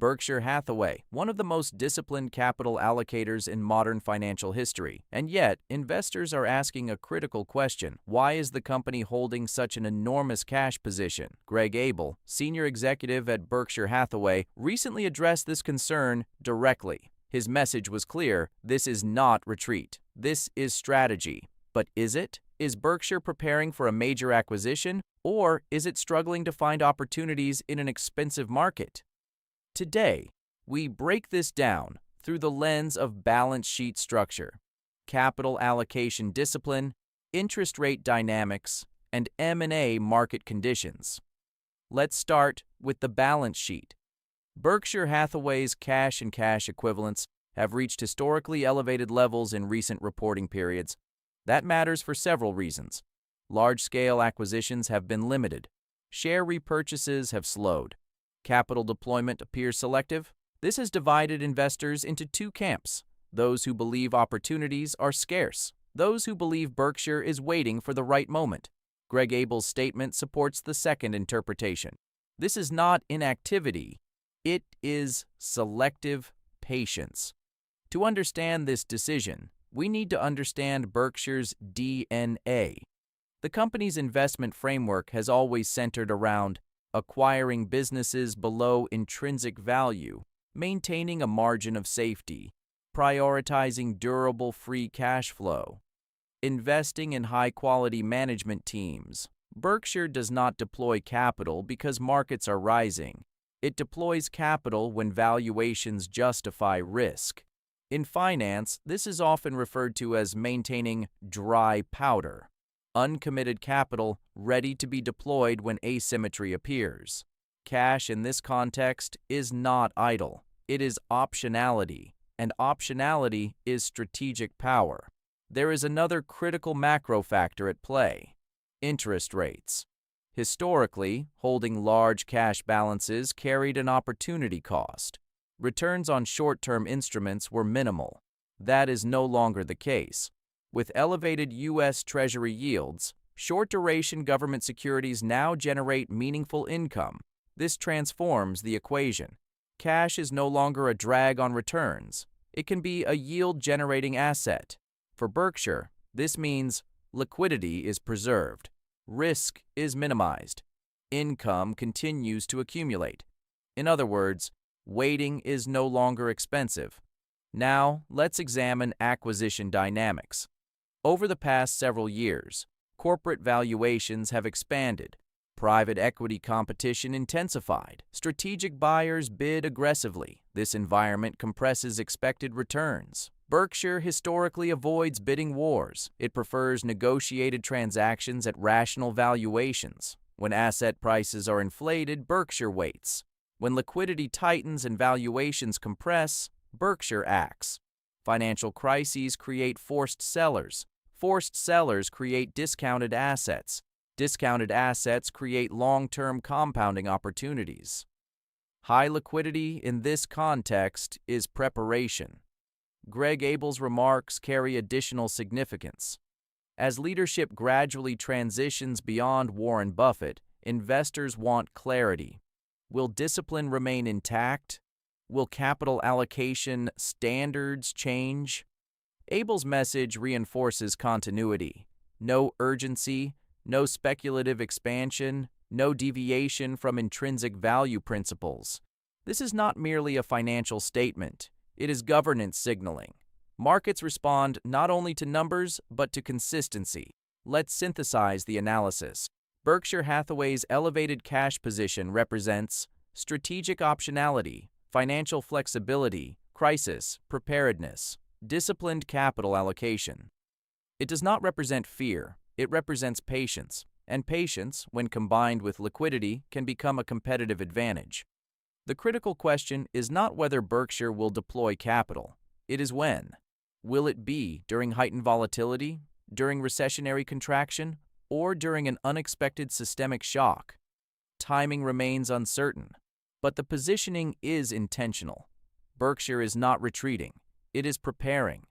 Berkshire Hathaway, one of the most disciplined capital allocators in modern financial history. And yet, investors are asking a critical question. Why is the company holding such an enormous cash position? Greg Abel, senior executive at Berkshire Hathaway, recently addressed this concern directly. His message was clear: this is not retreat. This is strategy. But is it? Is Berkshire preparing for a major acquisition, or is it struggling to find opportunities in an expensive market? Today, we break this down through the lens of balance sheet structure, capital allocation discipline, interest rate dynamics, and M&A market conditions. Let's start with the balance sheet. Berkshire Hathaway's cash and cash equivalents have reached historically elevated levels in recent reporting periods. That matters for several reasons. Large-scale acquisitions have been limited. Share repurchases have slowed. Capital deployment appears selective. This has divided investors into two camps: those who believe opportunities are scarce, those who believe Berkshire is waiting for the right moment. Greg Abel's statement supports the second interpretation. This is not inactivity, it is selective patience. To understand this decision, we need to understand Berkshire's DNA. The company's investment framework has always centered around acquiring businesses below intrinsic value, maintaining a margin of safety, prioritizing durable free cash flow, investing in high-quality management teams. Berkshire does not deploy capital because markets are rising. It deploys capital when valuations justify risk. In finance, this is often referred to as maintaining dry powder, uncommitted capital ready to be deployed when asymmetry appears. Cash in this context is not idle. It is optionality, and optionality is strategic power. There is another critical macro factor at play: interest rates. Historically, holding large cash balances carried an opportunity cost. Returns on short-term instruments were minimal. That is no longer the case. With elevated U.S. Treasury yields, short-duration government securities now generate meaningful income. This transforms the equation. Cash is no longer a drag on returns. It can be a yield-generating asset. For Berkshire, this means liquidity is preserved, risk is minimized, income continues to accumulate. In other words, waiting is no longer expensive. Now, let's examine acquisition dynamics. Over the past several years, corporate valuations have expanded. Private equity competition intensified. Strategic buyers bid aggressively. This environment compresses expected returns. Berkshire historically avoids bidding wars. It prefers negotiated transactions at rational valuations. When asset prices are inflated, Berkshire waits. When liquidity tightens and valuations compress, Berkshire acts. Financial crises create forced sellers. Forced sellers create discounted assets. Discounted assets create long-term compounding opportunities. High liquidity in this context is preparation. Greg Abel's remarks carry additional significance. As leadership gradually transitions beyond Warren Buffett, investors want clarity. Will discipline remain intact? Will capital allocation standards change? Abel's message reinforces continuity. No urgency, no speculative expansion, no deviation from intrinsic value principles. This is not merely a financial statement. It is governance signaling. Markets respond not only to numbers, but to consistency. Let's synthesize the analysis. Berkshire Hathaway's elevated cash position represents strategic optionality, financial flexibility, crisis preparedness, disciplined capital allocation. It does not represent fear, it represents patience, and patience, when combined with liquidity, can become a competitive advantage. The critical question is not whether Berkshire will deploy capital, it is when. Will it be during heightened volatility, during recessionary contraction, or during an unexpected systemic shock? Timing remains uncertain, but the positioning is intentional. Berkshire is not retreating. It is preparing.